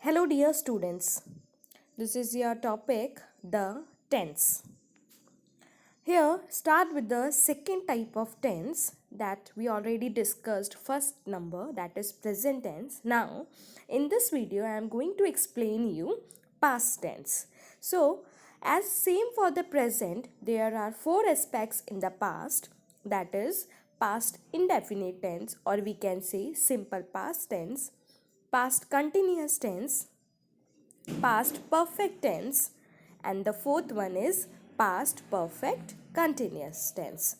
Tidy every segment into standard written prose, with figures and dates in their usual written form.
Hello dear students, this is your topic, the tense. Here start with the second type of tense that we already discussed first number, that is present tense. Now in this video I am going to explain you past tense. So as same for the present, there are four aspects in the past, that is past indefinite tense, or we can say simple past tense, past continuous tense, past perfect tense, and the fourth one is past perfect continuous tense.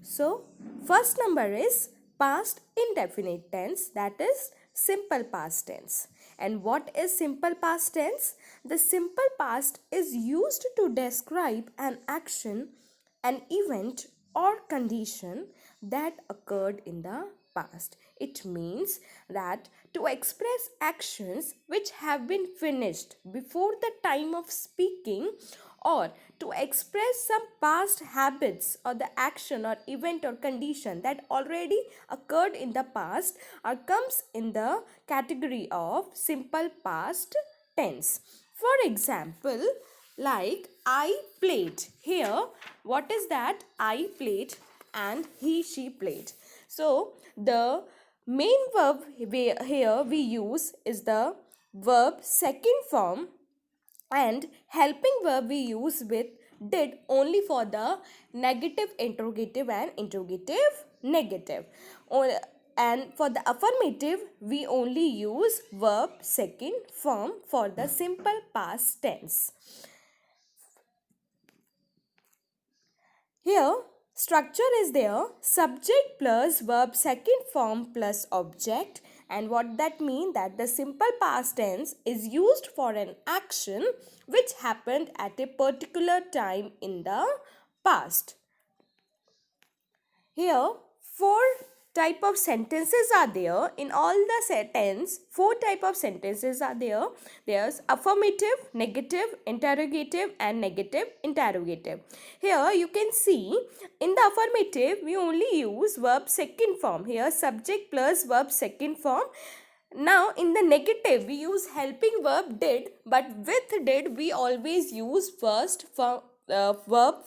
So first number is past indefinite tense, that is simple past tense. And what is simple past tense? The simple past is used to describe an action, an event or condition that occurred in the past. It means that to express actions which have been finished before the time of speaking, or to express some past habits or the action or event or condition that already occurred in the past, or comes in the category of simple past tense. For example, like I played. Here, what is that? I played and he, she played. So, the main verb here we use is the verb second form, and helping verb we use with did only for the negative interrogative and interrogative negative. And for the affirmative we only use verb second form for the simple past tense. Here structure is there, subject plus verb second form plus object. And what that means, that the simple past tense is used for an action which happened at a particular time in the past. Here four type of sentences are there. In all the sentence, four type of sentences are there. There's affirmative, negative, interrogative and negative interrogative. Here you can see in the affirmative we only use verb second form. Here subject plus verb second form. Now in the negative we use helping verb did, but with did we always use verb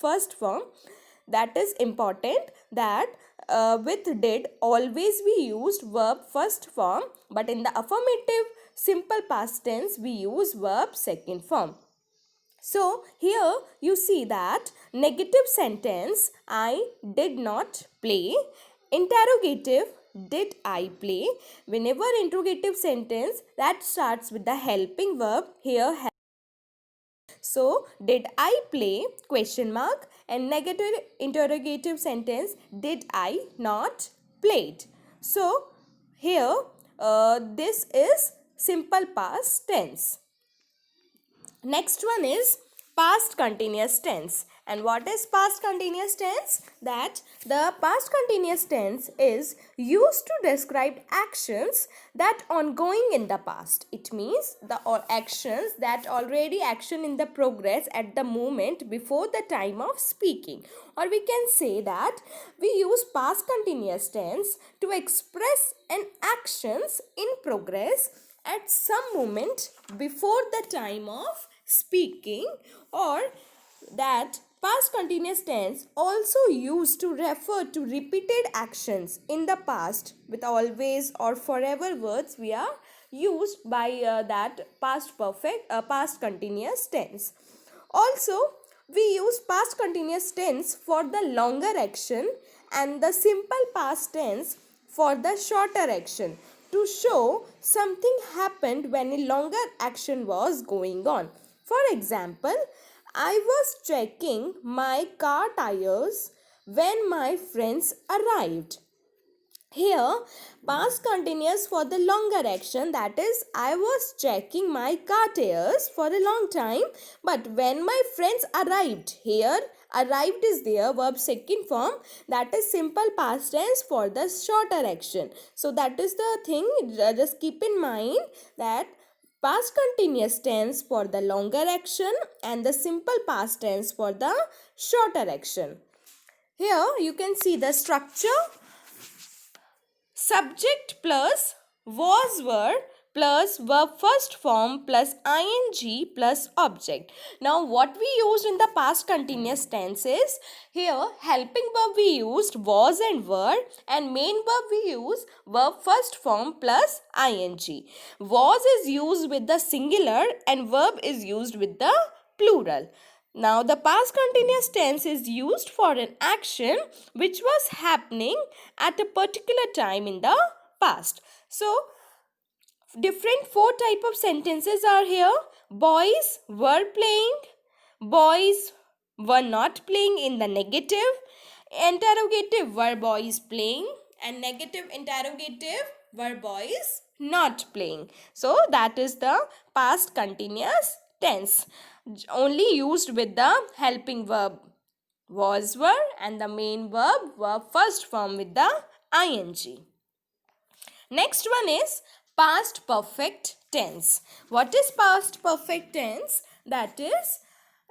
first form. That is important, that with did always we used verb first form, but in the affirmative simple past tense we use verb second form. So here you see that negative sentence, I did not play. Interrogative, did I play? Whenever interrogative sentence that starts with the helping verb, here so, did I play? Question mark. And negative interrogative sentence, did I not played? So, here this is simple past tense. Next one is past continuous tense. And what is past continuous tense? That the past continuous tense is used to describe actions that ongoing in the past. It means the actions that already action in the progress at the moment before the time of speaking. Or we can say that we use past continuous tense to express an actions in progress at some moment before the time of speaking, or that past continuous tense also used to refer to repeated actions in the past with always or forever words we are used by that past continuous tense. Also we use past continuous tense for the longer action and the simple past tense for the shorter action, to show something happened when a longer action was going on. For example, I was checking my car tires when my friends arrived. Here, past continuous for the longer action, that is, I was checking my car tires for a long time, but when my friends arrived, here arrived is there, verb second form, that is simple past tense for the shorter action. So that is the thing, just keep in mind that past continuous tense for the longer action and the simple past tense for the shorter action. Here you can see the structure. Subject plus was were plus verb first form plus ing plus object. Now what we used in the past continuous tense is, here helping verb we used was and were, and main verb we use verb first form plus ing. Was is used with the singular and verb is used with the plural. Now the past continuous tense is used for an action which was happening at a particular time in the past. So different four type of sentences are here. Boys were playing, boys were not playing in the negative, interrogative were boys playing, and negative interrogative were boys not playing. So that is the past continuous tense, only used with the helping verb was were and the main verb first form with the ing. Next one is past perfect tense. What is past perfect tense? That is,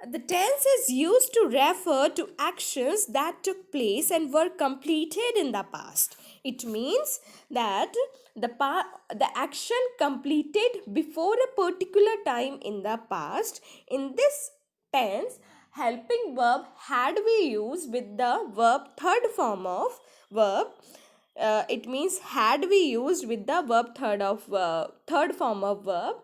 the tense is used to refer to actions that took place and were completed in the past. It means that the action completed before a particular time in the past. In this tense, helping verb had we used with the verb third form of verb. It means had we used with the verb third form of verb.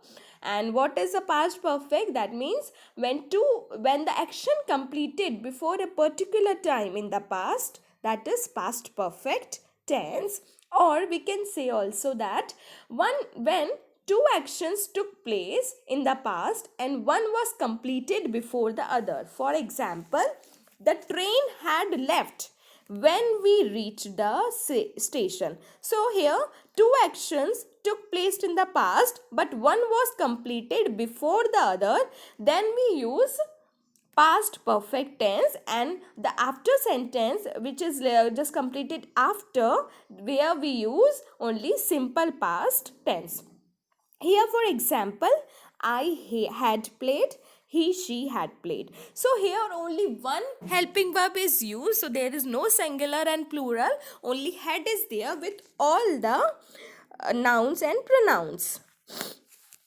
And what is the past perfect? That means when the action completed before a particular time in the past, that is past perfect tense. Or we can say also that when two actions took place in the past and one was completed before the other. For example, the train had left when we reached the station. So here two actions took place in the past, but one was completed before the other. Then we use past perfect tense, and the after sentence which is just completed after, where we use only simple past tense. Here for example, I had played, he she had played. So here only one helping verb is used, so there is no singular and plural, only had is there with all the nouns and pronouns.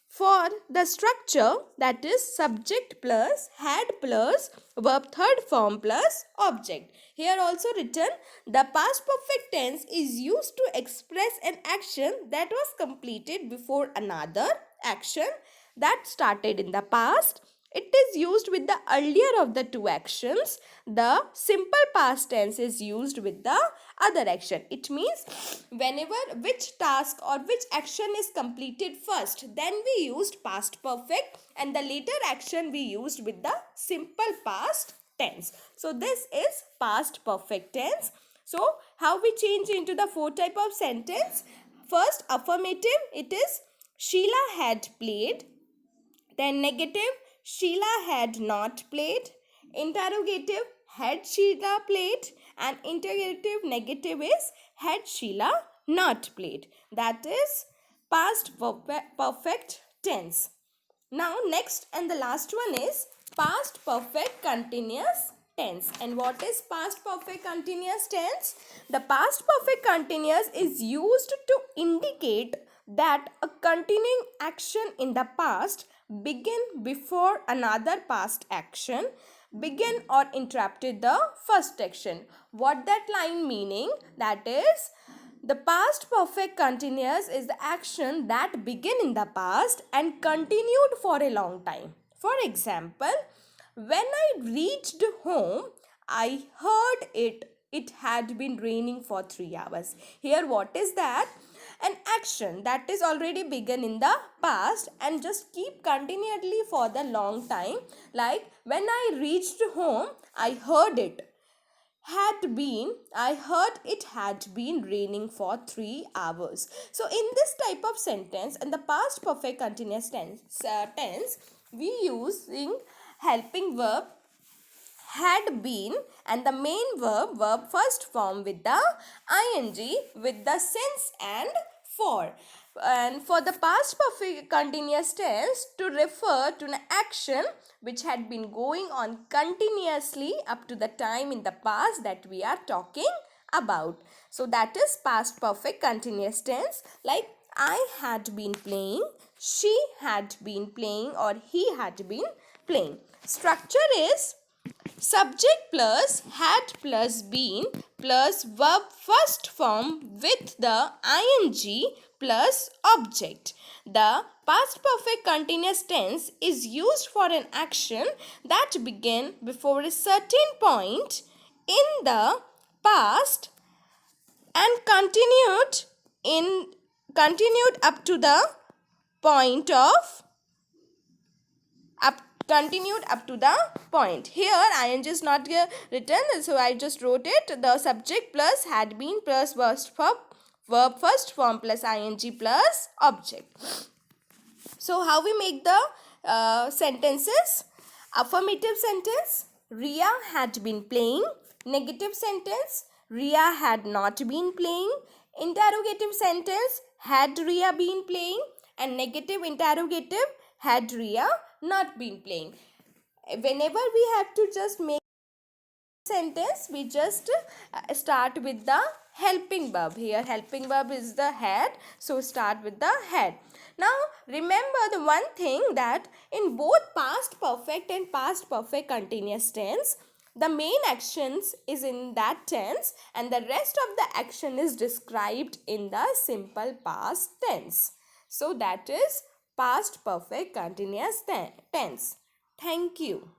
For the structure, that is subject plus had plus verb third form plus object. Here also written, the past perfect tense is used to express an action that was completed before another action that started in the past. It is used with the earlier of the two actions. The simple past tense is used with the other action. It means whenever which task or which action is completed first, then we used past perfect, and the later action we used with the simple past tense. So this is past perfect tense. So how we change into the four type of sentence? First, affirmative, it is Sheila had played. Then negative, Sheila had not played. Interrogative, had Sheila played? And interrogative negative is had Sheila not played. That is past perfect tense. Now next and the last one is past perfect continuous tense. And what is past perfect continuous tense? The past perfect continuous is used to indicate that a continuing action in the past began before another past action began or interrupted the first action. What that line meaning? That is, the past perfect continuous is the action that began in the past and continued for a long time. For example, when I reached home, I heard it had been raining for 3 hours. Here what is that? An action that is already begun in the past and just keep continually for the long time. Like when I reached home, I heard it had been raining for 3 hours. So in this type of sentence, and the past perfect continuous tense, we using helping verb had been and the main verb first form with the ing with the since and for. And for the past perfect continuous tense, to refer to an action which had been going on continuously up to the time in the past that we are talking about. So that is past perfect continuous tense. Like I had been playing, she had been playing, or he had been playing. Structure is subject plus had plus been plus verb first form with the ing plus object. The past perfect continuous tense is used for an action that began before a certain point in the past and in continued up to the point of up continued up to the point. Here ing is not written, so I just wrote it. The subject plus had been plus verb first form plus ing plus object. So how we make the sentences? Affirmative sentence, Ria had been playing. Negative sentence, Ria had not been playing. Interrogative sentence, had Ria been playing? And negative interrogative, had Ria not been playing? Whenever we have to just make sentence, we just start with the helping verb. Here helping verb is the had, so start with the had. Now remember the one thing, that in both past perfect and past perfect continuous tense, the main actions is in that tense and the rest of the action is described in the simple past tense. So that is past perfect continuous tense. Thank you.